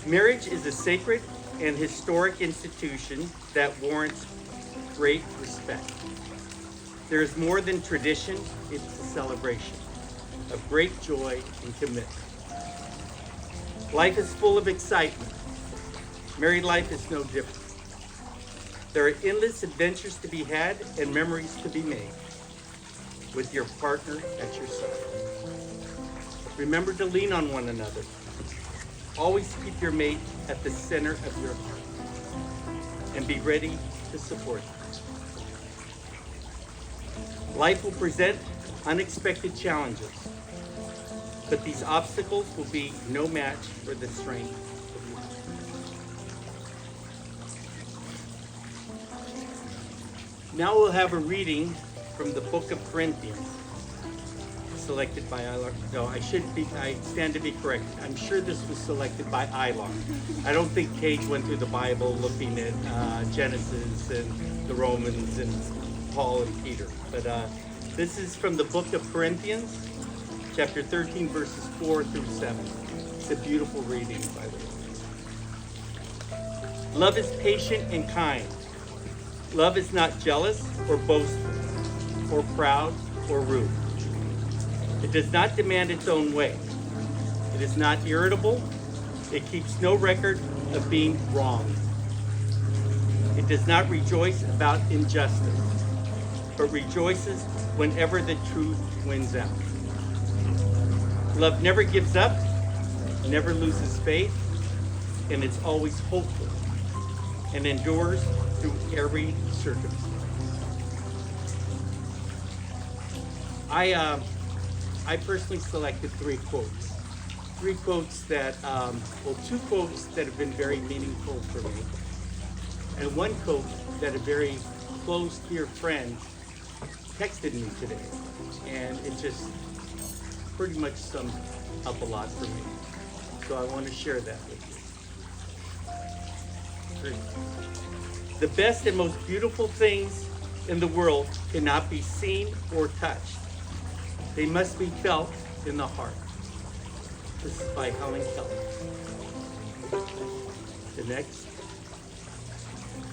Marriage is a sacred and historic institution that warrants great respect. There is more than tradition, it's a celebration of great joy and commitment. Life is full of excitement. Married life is no different. There are endless adventures to be had and memories to be made with your partner at your side. Remember to lean on one another. Always keep your mate at the center of your heart and be ready to support them. Life will present unexpected challenges, but these obstacles will be no match for the strength of your heart. Now we'll have a reading from the book of Corinthians, selected by Ilar. No, I stand to be corrected. I'm sure this was selected by Ilar. I don't think Cage went through the Bible looking at Genesis and the Romans and Paul and Peter. But this is from the book of Corinthians, chapter 13, verses 4 through 7. It's a beautiful reading, by the way. Love is patient and kind. Love is not jealous or boastful or proud or rude. It does not demand its own way. It is not irritable. It keeps no record of being wronged. It does not rejoice about injustice, but rejoices whenever the truth wins out. Love never gives up, never loses faith, and it's always hopeful and endures through every circumstance. I personally selected three quotes. Two quotes that have been very meaningful for me, and one quote that a very close, dear friend texted me today, and it just pretty much summed up a lot for me. So I want to share that with you. The best and most beautiful things in the world cannot be seen or touched. They must be felt in the heart. This is by Helen Keller. The next.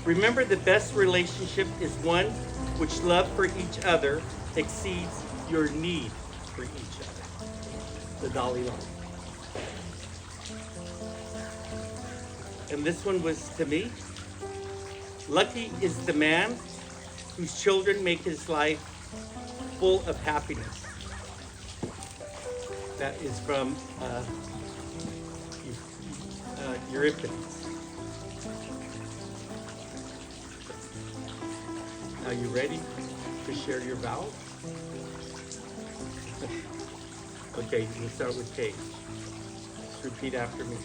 Remember, the best relationship is one which love for each other exceeds your need for each other. The Dalai Lama. And this one was to me. Lucky is the man whose children make his life full of happiness. That is from Euripides. Are you ready to share your vows? Okay, we'll start with Cage. Just repeat after me.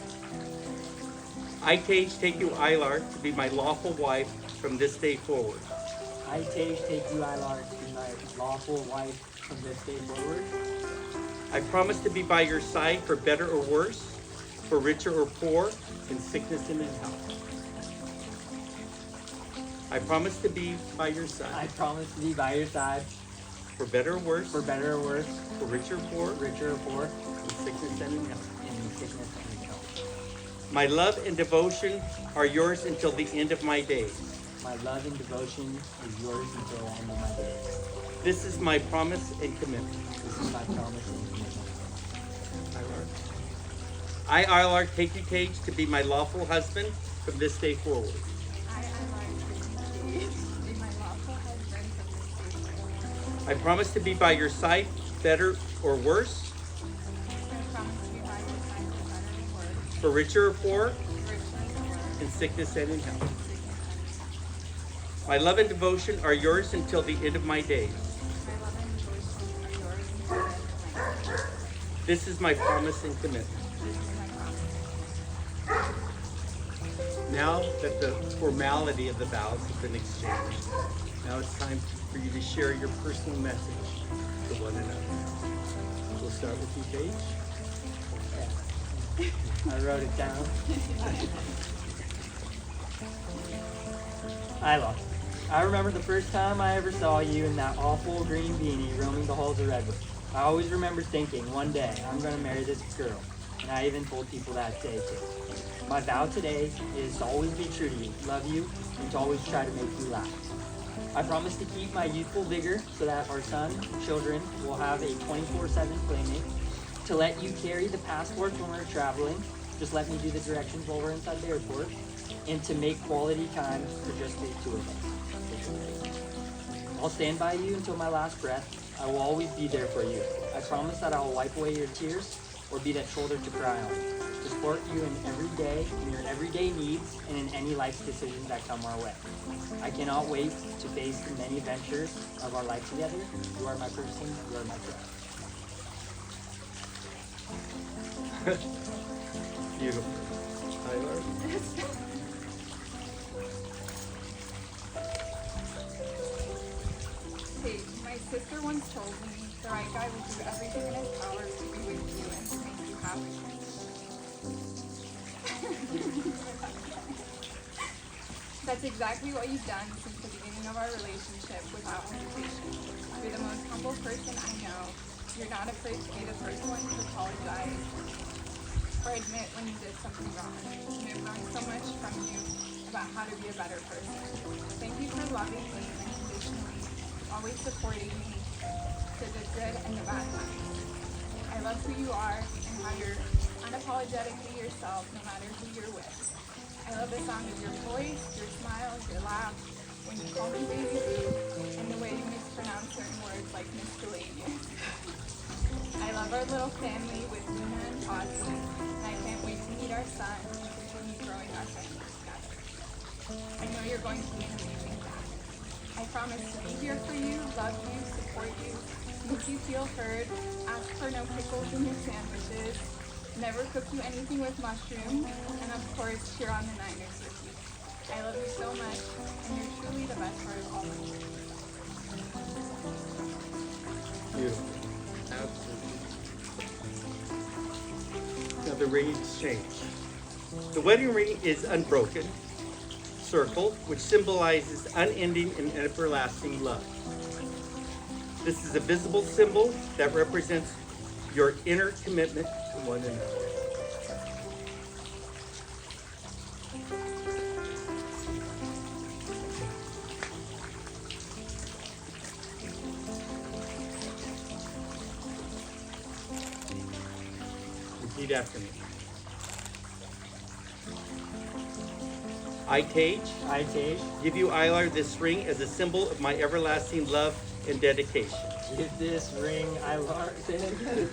I, Cage, take you, Ilar, to be my lawful wife from this day forward. I, Cage, take you, Ilar, to be my lawful wife from this day forward. I promise to be by your side for better or worse, for richer or poor, in sickness and in health. I promise to be by your side. I promise to be by your side for better or worse, for better or worse, for richer or poor, in sickness and in health. health. My love and devotion are yours until the end of my days. My love and devotion is yours until the end of my days. This is my promise and commitment. This is my promise and commitment. I, Ilar, take you, Cage, to be my lawful husband from this day forward. I, Ilar, take you, Cage, to be my lawful husband from this day forward. I promise to be by your side, better or worse, I promise to be by your side for better and worse, for richer or poor, for richer and poor, in sickness and in health. My love and devotion are yours until the end of my days. My love and devotion are yours until the end of my days. This is my promise and commitment. This is my promise. Now that the formality of the vows have been exchanged, now it's time for you to share your personal message to one another. We'll start with you, Paige. Yeah. I wrote it down. Ilar, I remember the first time I ever saw you in that awful green beanie roaming the halls of Redwood. I always remember thinking, one day, I'm going to marry this girl. and I even told people that day too. My vow today is to always be true to you, love you, and to always try to make you laugh. I promise to keep my youthful vigor so that our son, children, will have a 24/7 playmate. To let you carry the passports when we're traveling, just let me do the directions while we're inside the airport. And to make quality time for just the two of us. I'll stand by you until my last breath. I will always be there for you. I promise that I will wipe away your tears or be that shoulder to cry on. To support you in your everyday needs, and in any life decisions that come our way. I cannot wait to face the many adventures of our life together. You are my person, you are my friend. Beautiful. Tyler? Hey, my sister once told me the right guy will do everything in his power to be with you and to make you happy. That's exactly what you've done since the beginning of our relationship without hesitation. You're the most humble person I know. You're not afraid to be the first one to apologize or admit when you did something wrong. And I've learned so much from you about how to be a better person. Thank you for loving me unconditionally, always supporting me through the good and the bad times. I love who you are and how you're unapologetically yourself no matter who you're with. I love the sound of your voice, your smile, your laugh, when you call me baby boo, and the way you mispronounce certain words like miscellaneous. I love our little family with Luna and Fozzie, and I can't wait to meet our son and continue growing our family together. I know you're going to be an amazing dad. I promise to be here for you, love you, support you, make you feel heard, ask for no pickles in your sandwiches, never cook you anything with mushrooms, and of course cheer on the Niners with you. I love you so much, and you're truly the best part of all my life. Beautiful. Absolutely. Now the ring exchange. The wedding ring is unbroken, circle, which symbolizes unending and everlasting love. This is a visible symbol that represents your inner commitment to one another. Repeat after me. I, Tage, give you, Ilar, this ring as a symbol of my everlasting love and dedication. Give this ring, Ilar. Say it again.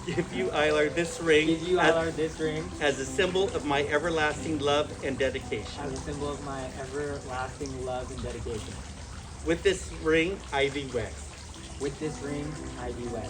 Give you, Ilar, this ring Give you, Ilar, this ring as a symbol of my everlasting love and dedication. as a symbol of my everlasting love and dedication. With this ring, I thee wed. With this ring, I be wed.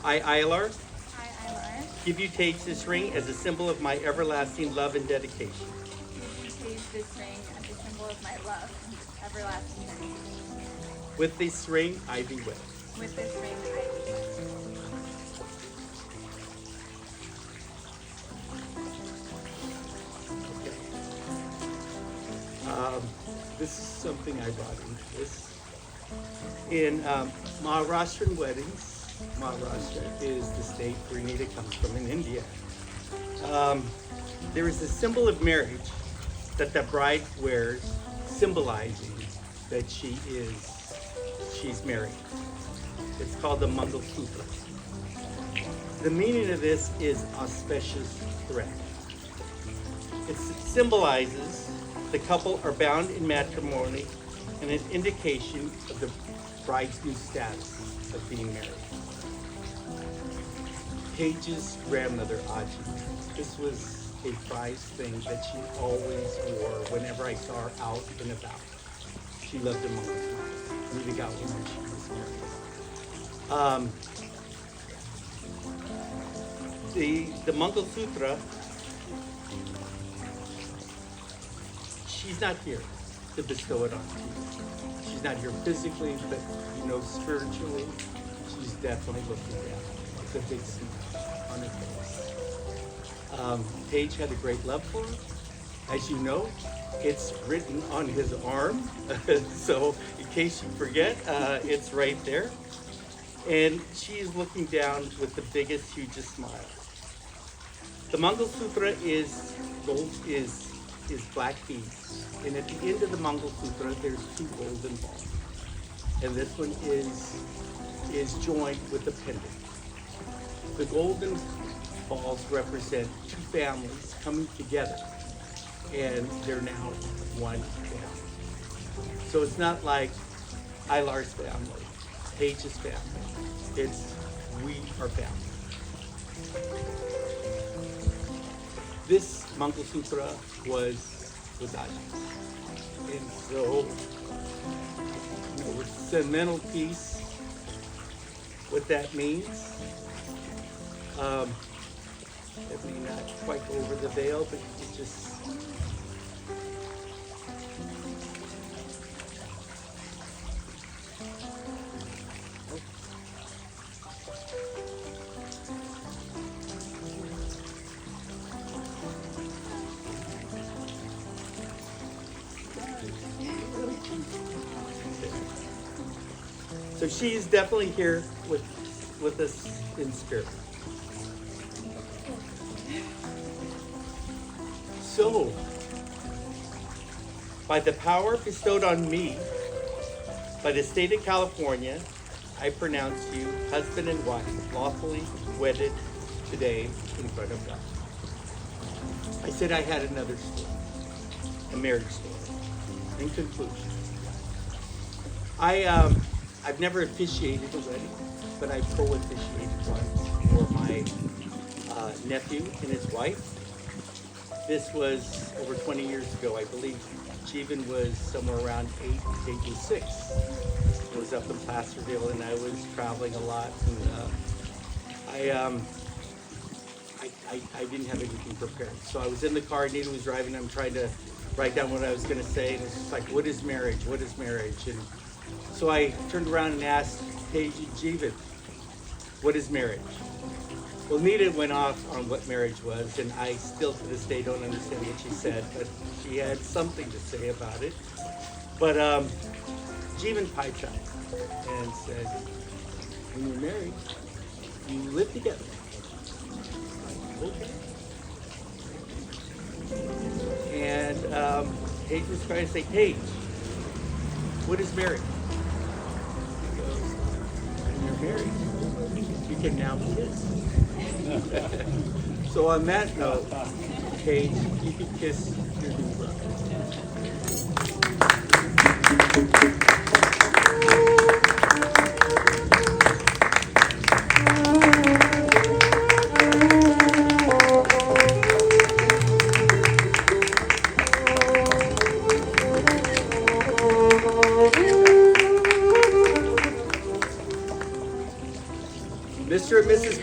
I, Ilar, I, Ilar, give you, Tage, this ring as a symbol of my everlasting love and dedication. give you Tage this ring as a symbol of my love and everlasting dedication. With this ring, I thee wed. With this ring, I be This is something I brought into this. In Maharashtrian weddings, Maharashtra is the state where Nita comes from in India. There is a symbol of marriage that the bride wears, symbolizing that she's married. It's called the Mangal Sutra. The meaning of this is auspicious thread. It symbolizes the couple are bound in matrimony and an indication of the bride's new status of being married. Tage's grandmother, Aji, this was a prized thing that she always wore whenever I saw her out and about. She loved the Mangal Sutra. We even got one when she was married. The Mangal Sutra, she's not here to bestow it on you. She's not here physically, but spiritually, she's definitely looking down. It's a big smile on her face. Paige had a great love for him. As you know, it's written on his arm. So in case you forget, it's right there. And she's looking down with the biggest, hugest smile. The Mangal Sutra is gold, is black beads. And at the end of the Mangal Sutra, there's 2 golden balls. And this one is joined with a pendant. The golden balls represent 2 families coming together, and they're now one family. So it's not like Ilar's family, Paige's family. It's we are family. This Mangal Sutra was Aji's. And so, with sentimental piece, what that means, it may not quite go over the veil, but it just, so she is definitely here with us in spirit. So, by the power bestowed on me by the state of California, I pronounce you husband and wife, lawfully wedded today in front of God. I said I had another story, a marriage story. In conclusion, I've never officiated a wedding, but I co-officiated one for my nephew and his wife. This was over 20 years ago, I believe. Jeevan was somewhere around 8, maybe 6. I was up in Placerville and I was traveling a lot. And I didn't have anything prepared. So I was in the car, Nita was driving, I'm trying to write down what I was going to say. And it's just like, what is marriage? What is marriage? And so I turned around and asked Paige and Jeevan, what is marriage? Well, Nita went off on what marriage was, and I still to this day don't understand what she said, but she had something to say about it. But Jeevan piped up and said, when you're married, you live together. Okay. And Paige was trying to say, Paige, what is marriage? He goes, when you're married, you can now kiss. So on that note, Paige, you can kiss your new brother. Mr. and Mrs.